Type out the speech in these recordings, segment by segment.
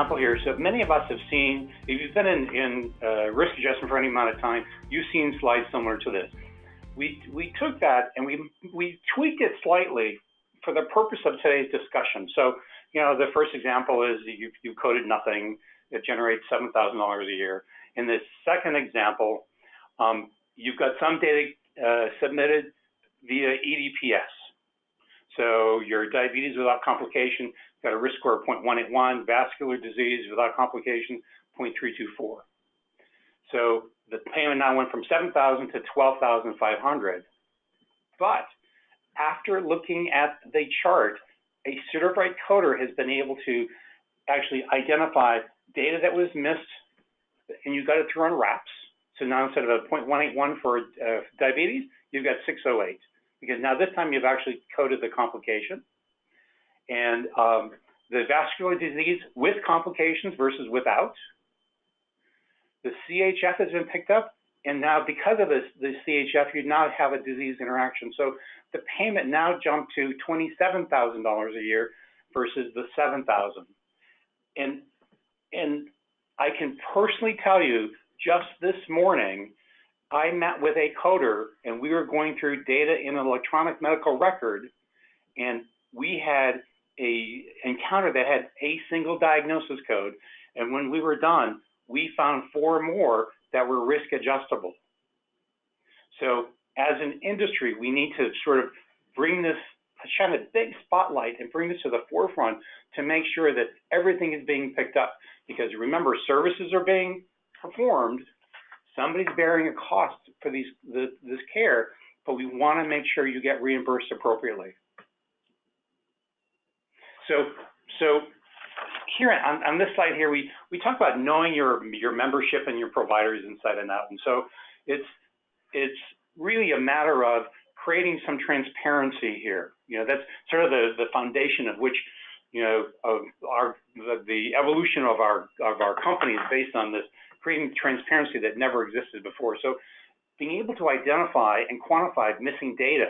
example here. So many of us have seen, if you've been in risk adjustment for any amount of time, you've seen slides similar to this. We took that and we tweaked it slightly for the purpose of today's discussion. So, you know, the first example is you coded nothing. It generates $7,000 a year. In the second example, you've got some data submitted via EDPS. So your diabetes without complication got a risk score of 0.181, vascular disease without complication 0.324. So the payment now went from $7,000 to $12,500. But after looking at the chart, a certified coder has been able to actually identify data that was missed, and you got it through on RAPS. So now instead of a 0.181 for diabetes, you've got 608. Because now this time you've actually coded the complication. And the vascular disease with complications versus without. The CHF has been picked up, and now because of this, the CHF, you now have a disease interaction. So the payment now jumped to $27,000 a year versus the $7,000. And I can personally tell you, just this morning, I met with a coder, and we were going through data in an electronic medical record, and we had an encounter that had a single diagnosis code. And when we were done, we found 4 more that were risk adjustable. So as an industry, we need to sort of bring this, shine a big spotlight and bring this to the forefront to make sure that everything is being picked up. Because remember, services are being performed, somebody's bearing a cost for this care, but we want to make sure you get reimbursed appropriately. So here on this slide here, we talk about knowing your membership and your providers inside and out. And so it's really a matter of creating some transparency here. You know, that's sort of the foundation of which, you know, of the evolution of our company is based on this, creating transparency that never existed before. So being able to identify and quantify missing data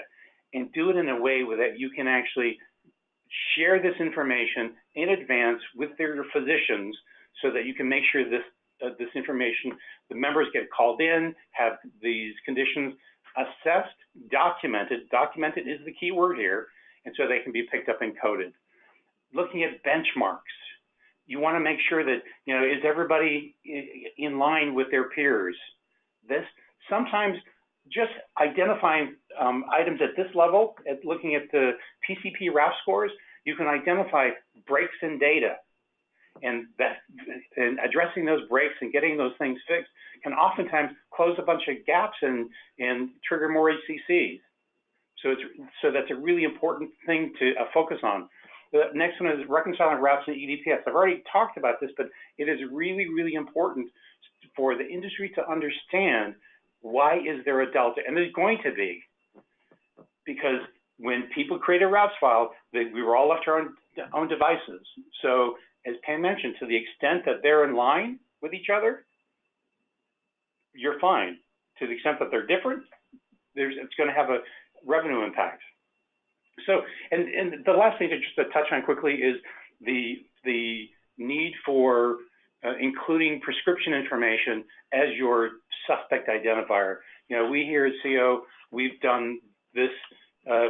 and do it in a way that you can actually share this information in advance with their physicians so that you can make sure this information, the members get called in, have these conditions assessed, documented. Documented is the key word here, and so they can be picked up and coded. Looking at benchmarks. You want to make sure that, you know, is everybody in line with their peers? Sometimes just identifying items at this level, looking at the PCP RAF scores, you can identify breaks in data, and addressing those breaks and getting those things fixed can oftentimes close a bunch of gaps and trigger more HCCs. So that's a really important thing to focus on. The next one is reconciling RAPS and EDPS. I've already talked about this, but it is really, really important for the industry to understand why is there a delta, and there's going to be, because when people create a RAPS file, we were all left to our own devices. So as Pam mentioned, to the extent that they're in line with each other, you're fine. To the extent that they're different, it's going to have a revenue impact. So, and the last thing just to touch on quickly is the need for including prescription information as your suspect identifier. You know, we here at SCIO, we've done this,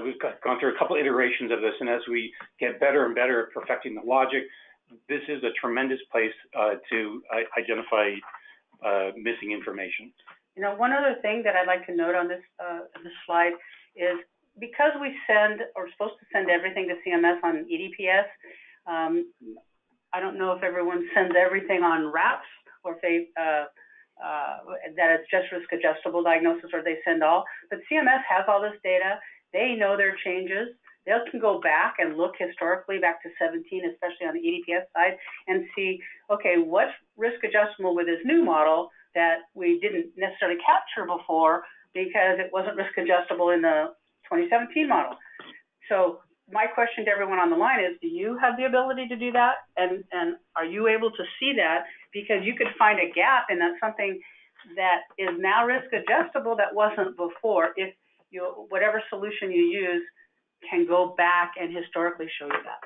we've gone through a couple iterations of this, and as we get better and better at perfecting the logic, this is a tremendous place to identify missing information. You know, one other thing that I'd like to note on this slide is, because we send, or supposed to send everything to CMS on EDPS, I don't know if everyone sends everything on RAPS, or if they, that it's just risk adjustable diagnosis, or they send all, but CMS has all this data. They know their changes. They can go back and look historically back to 17, especially on the EDPS side, and see, okay, what's risk adjustable with this new model that we didn't necessarily capture before because it wasn't risk adjustable in the 2017 model. So my question to everyone on the line is, do you have the ability to do that? And are you able to see that? Because you could find a gap in that something that is now risk adjustable that wasn't before, if you, whatever solution you use can go back and historically show you that.